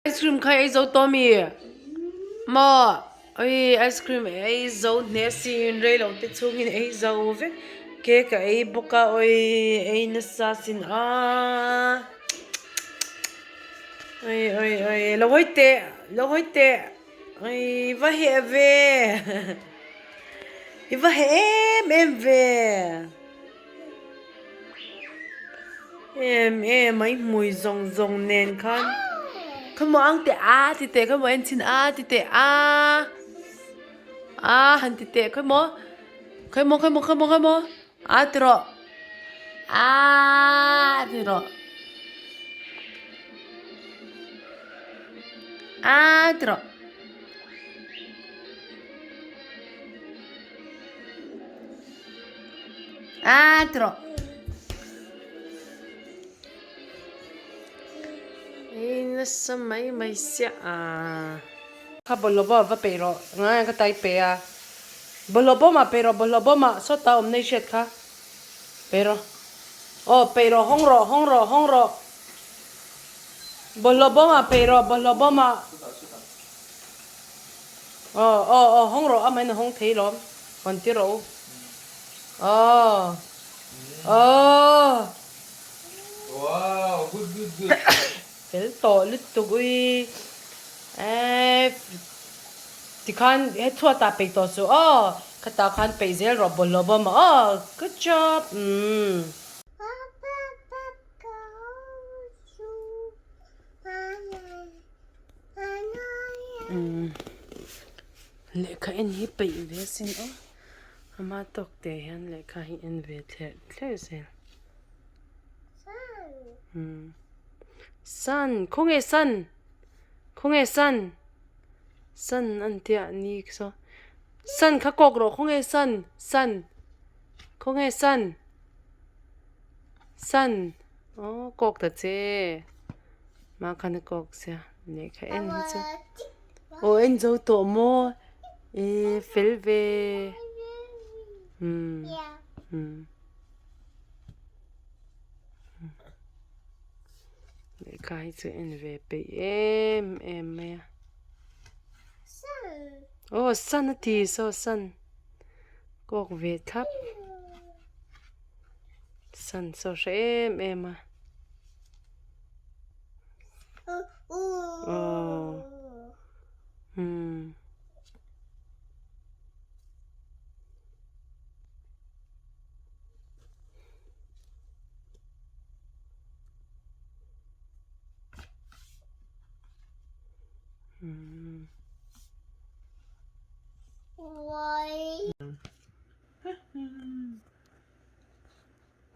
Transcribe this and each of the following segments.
Ice cream khai zo Tommy mà ơi ice cream ấy zo nè xin rây lâu tết chung in ấy zo về cái cái boca ơi ấy nó sa xin ơi lâu hoi tệ ơi và hệ về và hệ em về em mấy mùi rong rong nền khăn không muốn ăn thì tệ không muốn ăn xin thì tệ hắn tệ không muốn 들어 들어 들어 들어 nó sao mấy xia khá bò lô bò và bể rồi ngay cái tay bể bò lô mà số tao hôm nay chết khá bể rồi bể rồi hong rồi bò lô mà bể rồi bò lô mà hong rồi à mấy nó hong thấy lắm còn tí rồi Wow, good. Fel to lut tu gui ti khan he thua ta pe to so kata khan pe zel ro bol lo ma good job le kha en hi pe ve sin ama tok te han le kha hi en ve the sen sun 콩의 sun sun 안티야 니 그래서 sun 각곡으로 콩의 sun 콩의 sun 꼭 됐지 마카는 꼭ся 내가 엔저 엔저 또뭐 벨베 cái chữ n về bị em mẹ sun thì so sun có về thấp sun so sẽ em à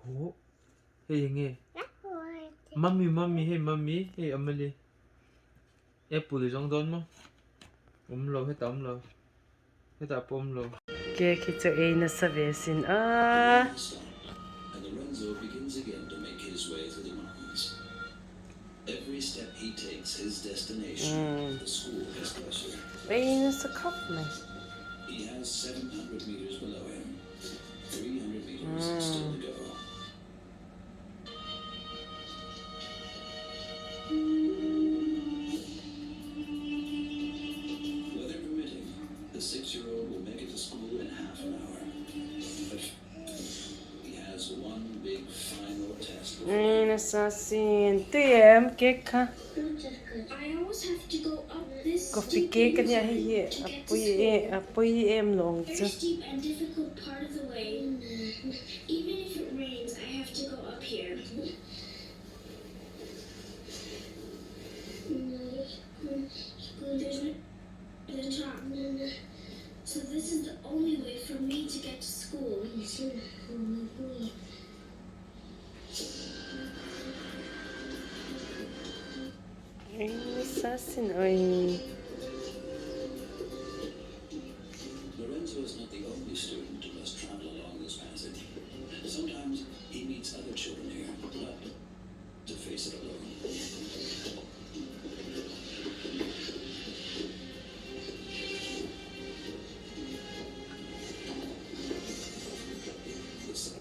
Oh, hey nghe. Mummy, hey Amelie. Apple is on don mo. Umlo, hết umlo. Hết up umlo. cái chữ A nó sẽ về xin And Lorenzo begins again to make his way through the mountains. Every step he takes, his destination, the school is closer. A nó sẽ khóc này He has 700 meters below him, 300 meters still to go. Weather permitting, the 6-year-old will make it to school in half an hour. He has one big final test. nó sẽ xin tụi em cái khá I always have to go up this coffee cake cái nhà hay apoi em long chứ very steep and difficult part of the way. Even if it rains, I have to go up here. There's the top. So this is the only way for me to get to school. nó sẽ xin ơi Lorenzo is not the only student who must travel along this children here, not to face it alone.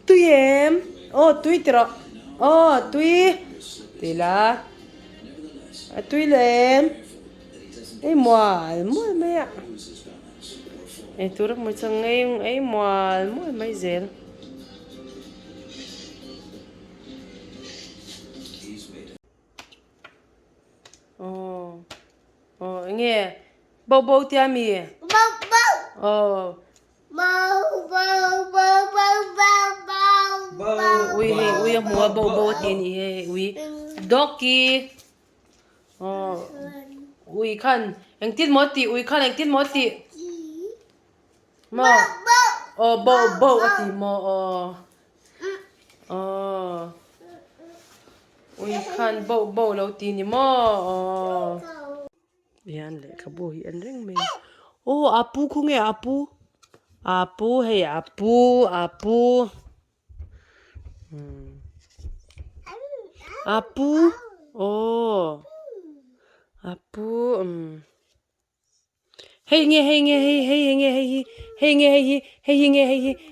Tuy em. Tuy tro. Tuy. Tuy là. Tuy là em. Ấy mòa, mua mấy ạ. Ấy tôi rất mới sang ấy mòa, mua mấy dễ. Nghe. Bầu bầu tia mi. Ồ. Ui mua bầu tia ni he. Ui. Doki. Ui khăn. Anh tin mất ti. Ui khăn anh tin mất ti. Mo. Bầu ti mo. Ui khăn bầu lâu ti ni mo. Yan le kabu hi an ring me. Apu ku nge apu. Apu hey apu. Apu. Apu. Hey nge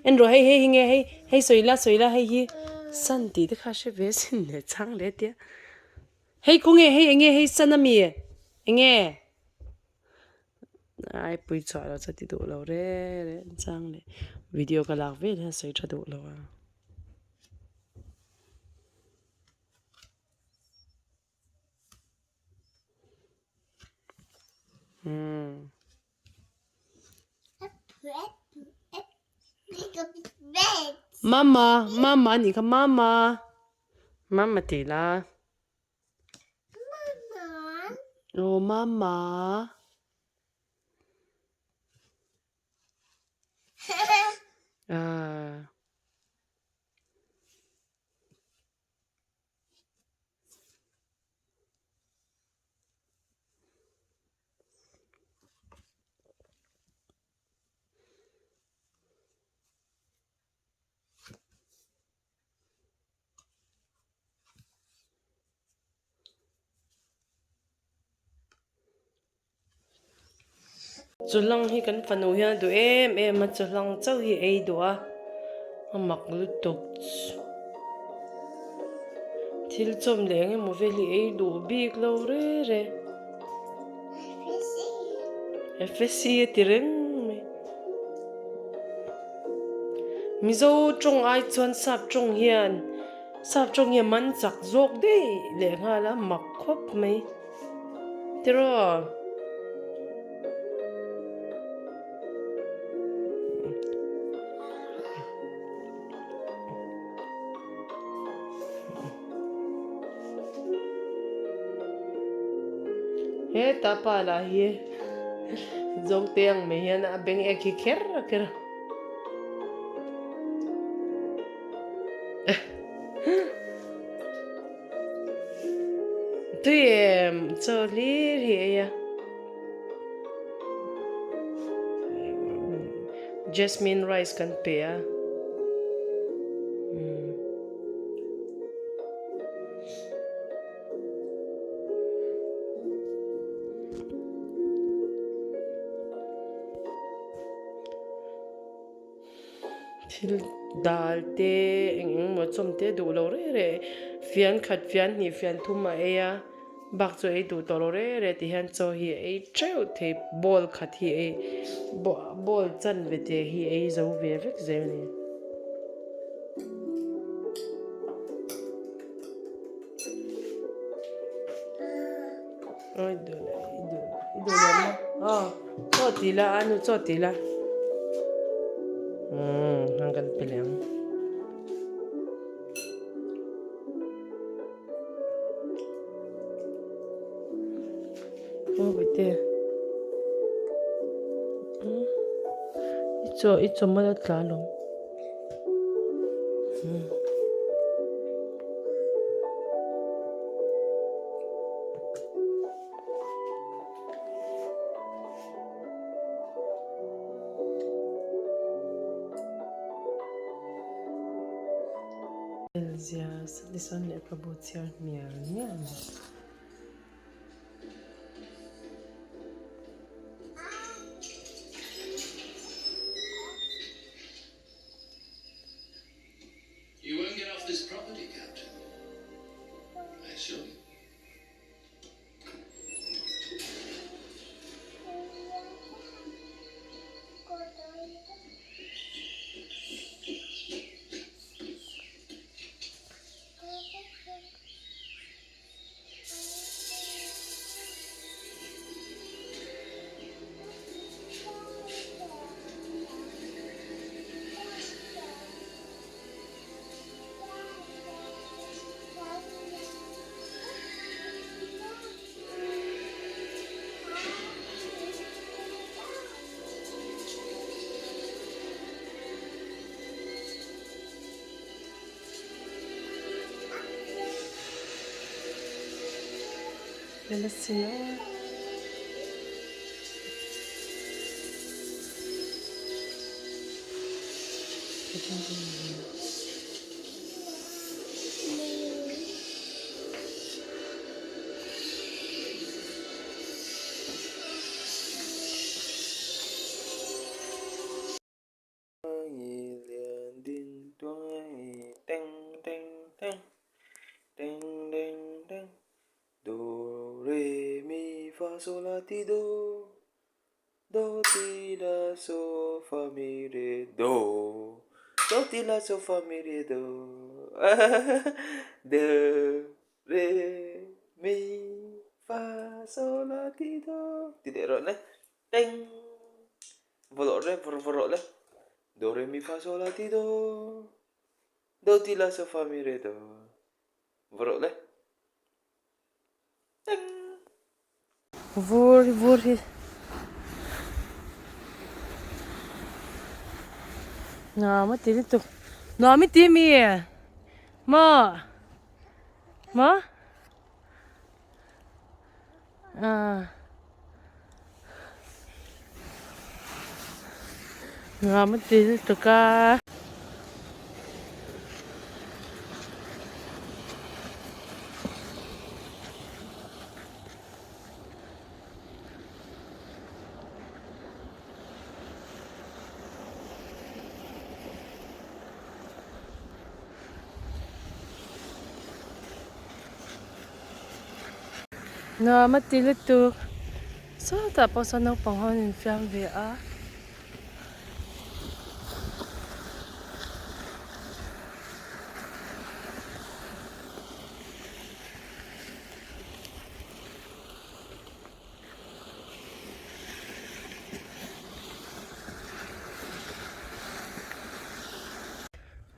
enro hey soila hey santi de kha she vesin ne chang le tia. Hey ku nge hey sanami nge. Ai pui chwa lo chati do lo re chang le video ka lak ve le soi tha do lo wa. Mama 你看妈妈对啦。妈妈。Chulang hi kan fanu hian du em a chulang chau hi ei do a mak lu tok thil chom leng emaw veli ei du bik lo re FSC ti reng me mizo trong ai chuan sap trong hian man chak zok dei le nga la mak khop mai tiro he ta pa la hi zong tiang me hian a beng e ki kher tuy em cho li hi ya jasmine rice kan pe a thil dal te eng mo chom te du lo re fian khat fian ni fian thum a e a bak cho ei du to lo re ti han cho hi ei treu the bol khat hi ei bol chan ve te hi ei zo ve vek ze ni oi du ma cho ti la anu cho ti la hang kan peleng bite icho ma la tlalom Yes, this one like about your meow. You won't get off this property, Captain. I assure you. Let's see now. Do, re, mi, fa, sol, la, ti, do. Do, ti, la, so, fa, mi, re, do. Do, ti, la, so, fa, mi, re, do. Do, re, mi, fa, sol, la, ti, do. Tidak rot lah. Teng. Volok le, volok le. Do, re, mi, fa, sol, la, ti, do. Do, ti, la, so, fa, mi, re, do. Volok le. Teng. Hvor Nah, mà tí tu. Nó mới tí mi. Mà. À. Nó mới tí tu cả. Nó mới tí tu. Sao ta bao giờ nó bằng hơn in phiang về à?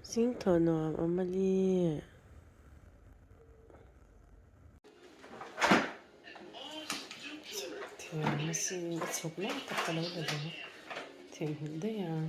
Xin thở nó Emily. Thì nó xin bắt chụp lắm, tất cả lâu rồi đó. Thì đấy à.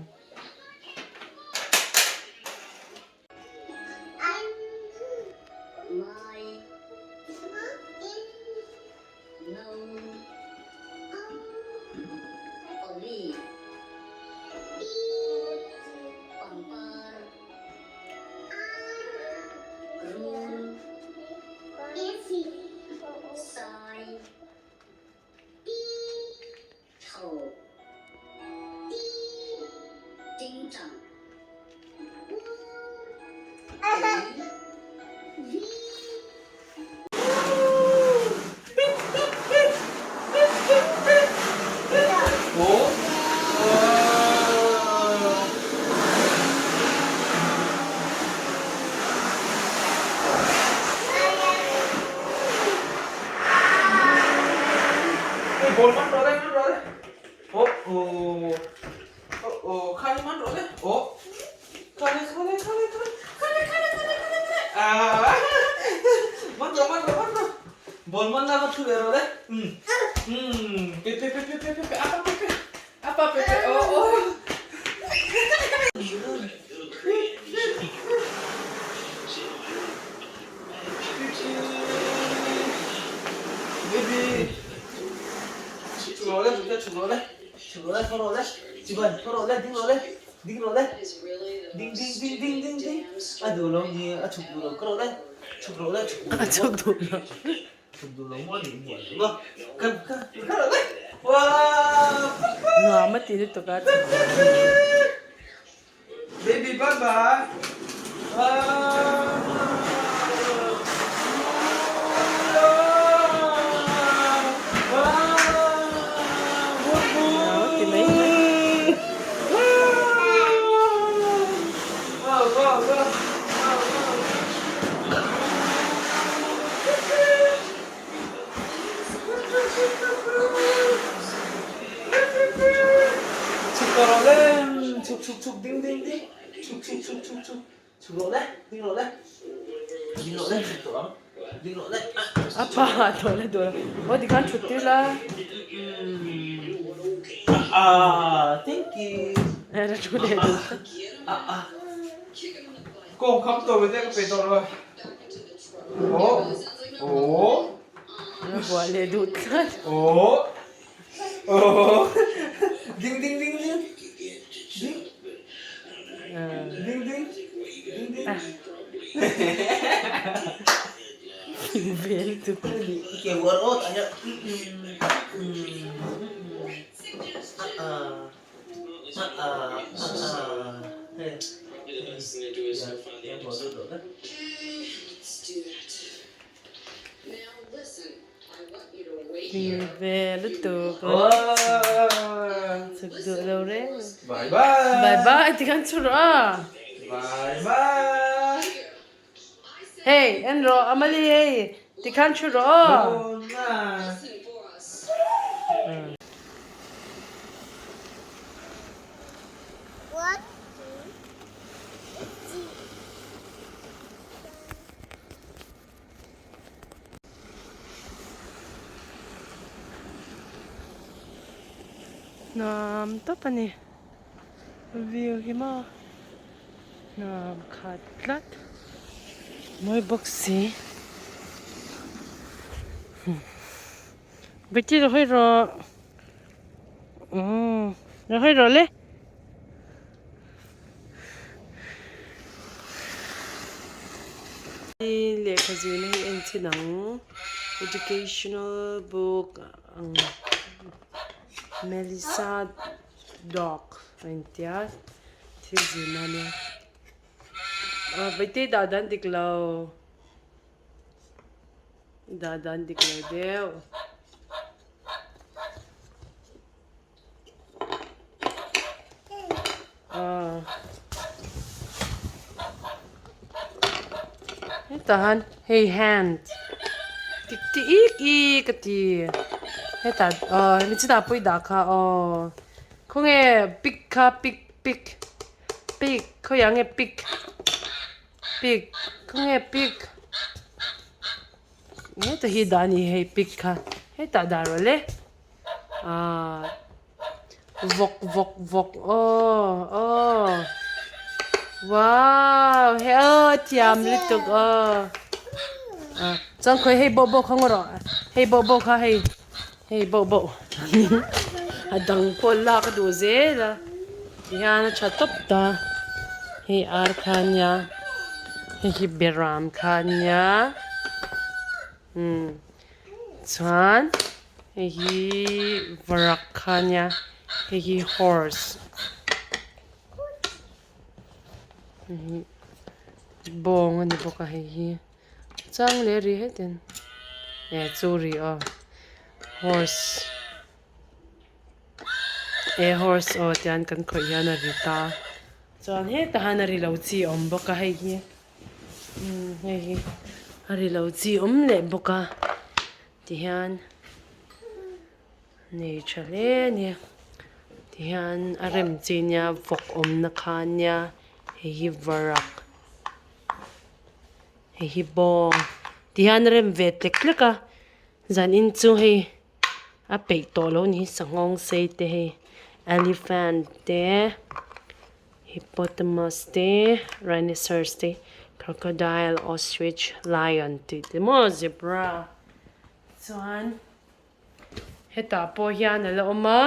Bol man rồi đấy. Khai man rồi đấy. Khai. À. Man rồi. Bol man na thu rồi đấy. Pe. Apa pe. Baby. Chụp rồi đấy, thở rồi đấy. Đi rồi đấy. Ding rồi đấy. That is really the Ding most ding ding ding ding stupid ding. damn À story đồ lòng I've gì ever chụp đồ lòng cái đấy. Chụp đồ đấy, chụp đồ À, chụp đồ lòng. chụp đồ lòng mua đi mua được không? Cầm cái rồi đấy. Wow. Nga mati nito ka. Baby baba. Nga mati na yun. Chụp đồ lên, chụp chụp chụp ding ding ding. Chụp chụp chụp chụp chụp. Chụp đồ đấy, ding đồ đấy. Ding đồ đấy, chụp đồ. Ding đồ đấy. Apa, dola dola. Oh, di kan cuti lah. Thank you. Era dola itu. Cô không tôi với cái phải tôi rồi. Ồ. Ồ. Ano boleh dut kan? Ồ. Ồ. Ding ding ding ding. Ding. Ding ding. Ding ding. Bel tu. Kiểu word ốt anh ạ. Hey. Em bỏ tôi được đấy. Let's do that. Now listen, I want you to wait Bel tu. Wow. Segdo daw rin. Bye bye. Bye bye, di kan sura. Bye bye. Hey, Enro, Amali, hey, di kan sura. Oh, nah. listen for us. What? Nam to pa ni. View hima. Nam khatlat. Moi boxi. Beti ro hoi ro. Ro hoi ro le. Le khazina hi en chinang educational book ang Melissa Doc Intia Tizina niya. Beti dadan diklaw. Dadan diklaw dew. Tahan, hey hand. Tik kati. Heta, mi chida poi daka. Kung pick ka pick. Ko yang pick. Kung pick. Heta hidani hey pick ka. Heta daro le. Vok. Oh. Wow, hey, tiam lituk. Chẳng khơi hey bộ không rồi. Hey bộ kha hey. Hey bộ. Adang pola ka do zela. Yana chatop ta. Hey arkanya. Hey beram kanya. Chuan. Hey varakanya. Hey horse. Bong ani boka hi chang le ri heten churi horse tian kan khoi yana rita chan he ta hanari lo chi om boka hi hi hari lo chi le boka ti hian nei chale ni ti hian arem chinya vok om na khanya hi varak hi bong tihan rem vet leka zan in chu hi a pe to lo ni sangong sei te hi elephant te hippopotamus te rhinoceros te crocodile ostrich lion te mo zebra chuan heta po hian ala oma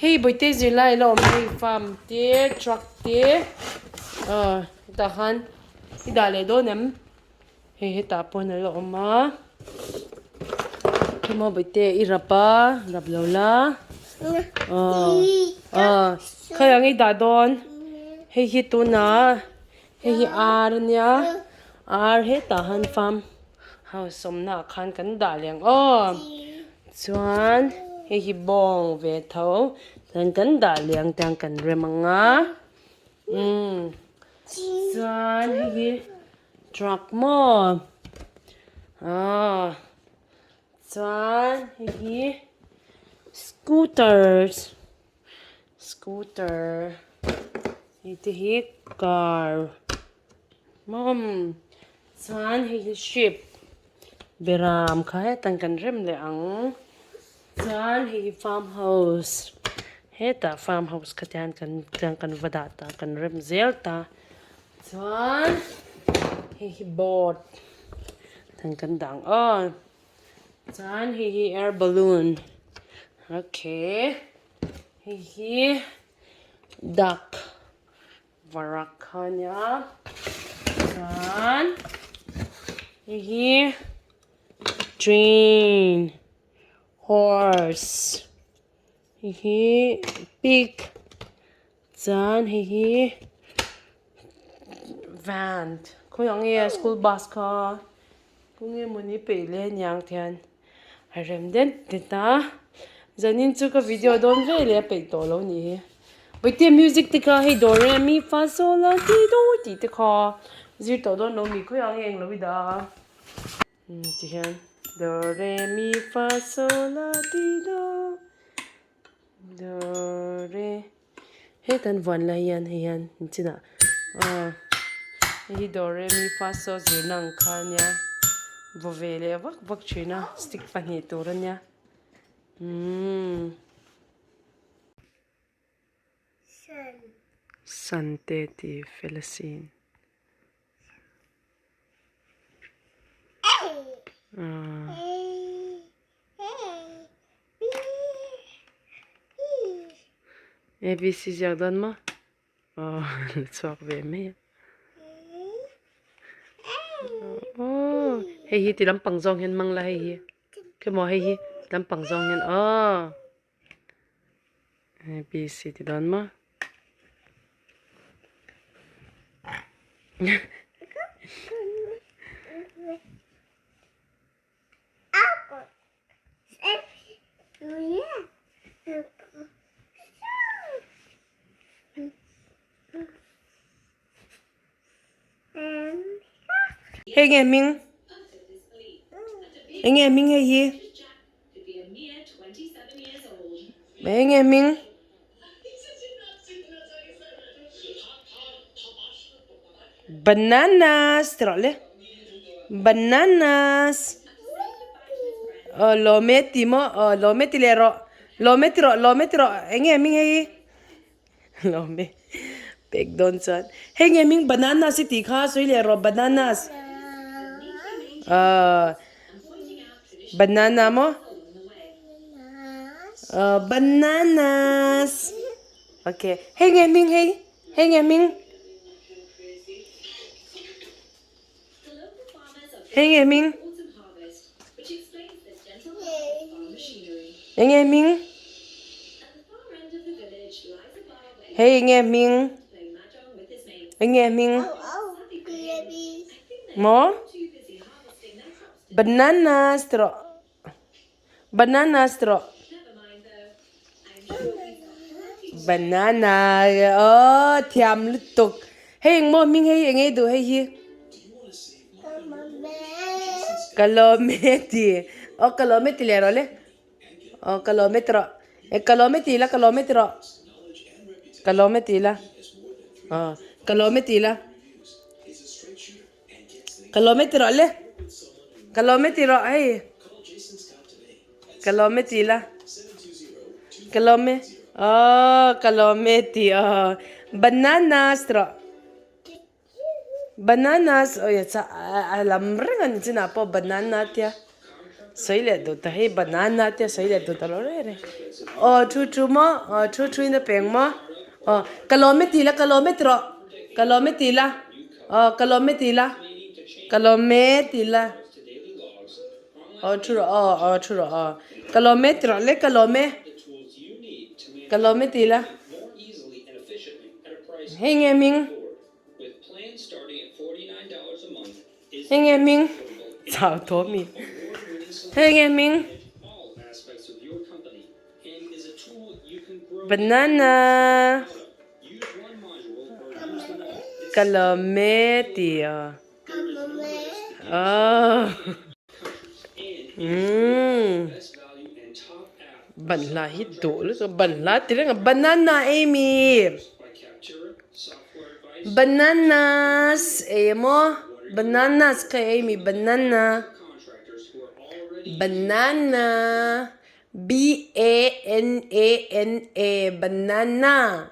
hey boi te zilai lo hey farm te truck te ta han hi da le do nem hey ta pon lo ma mo boi te irapa rap lo la khayang i da don hey hi tu na hey hi ar nya ar he ta han farm house som na khan kan da leng chuan hei hi bong ve tho tan kan da liang tang kan remanga chuan hei hi truck mo chuan hei hi scooter hei te hi car mom chuan hei hi ship beram kha he tan kan rem le ang chuan hei farmhouse heta farmhouse khatian kan vada ta kan rem zel ta chuan hei boat tan kan dang chuan hei air balloon okay hei duck varakanya chuan hei train horse pig chuan van khuyang ye school bus kha kunge muni peile nyang thian harem den teta zanin chu ka video don ve le pe to lo ni boite music te ka hey do re mi fa sol la ti do ti te kha zir to don lo mi khuyang eng lo da ti hian do re mi fa sol la ti do do re he tan van la hian china hi do re mi fa so zir nang kha nya vo vele vak china stick pa ni to nya sun te ti felasin ABC Jordan ma chuak ve me hei hi ti lam pang zong hen mang la hei hi ke mo hei hi lam pang zong hen ABC ti don ma hey nghe ming hey nghe ming hey hi hey nghe ming bananas trole bananas lo meti mo lo meti lero lo meti ro hey nghe ming hey lo me pek don chan hey nghe ming banana si ti kha soi lero bananas banana mo bananas okay hey nghe ming hey nghe ming hey nghe ming hey nghe ming hey nghe ming hey nghe ming mo bananas tro banana thiam lutuk hey mo ming hey nge du hey hi kalometi kalometi le role kilometro kalometi la kalometi la kalometi le kalometi ro hey kalometi la kalometi bananas ya cha alam rengan china po banana tia Sai le do ta hey banana te sai le do ta lo re. Chu chu mo, chu in the peng mo. Kilometila, kilometila. Kilometila. Kilometila. Chu. Kilometro le kilometila. Hey nghe mình. Hey nghe mình. Chào thố mi. Hey nghe mình. Banana. Kilometer. Bẩn là hít đủ nữa, bẩn là tiếng là banana Amy. Bananas emo. Bananas kay Amy, banana. Banana. Banana. Banana.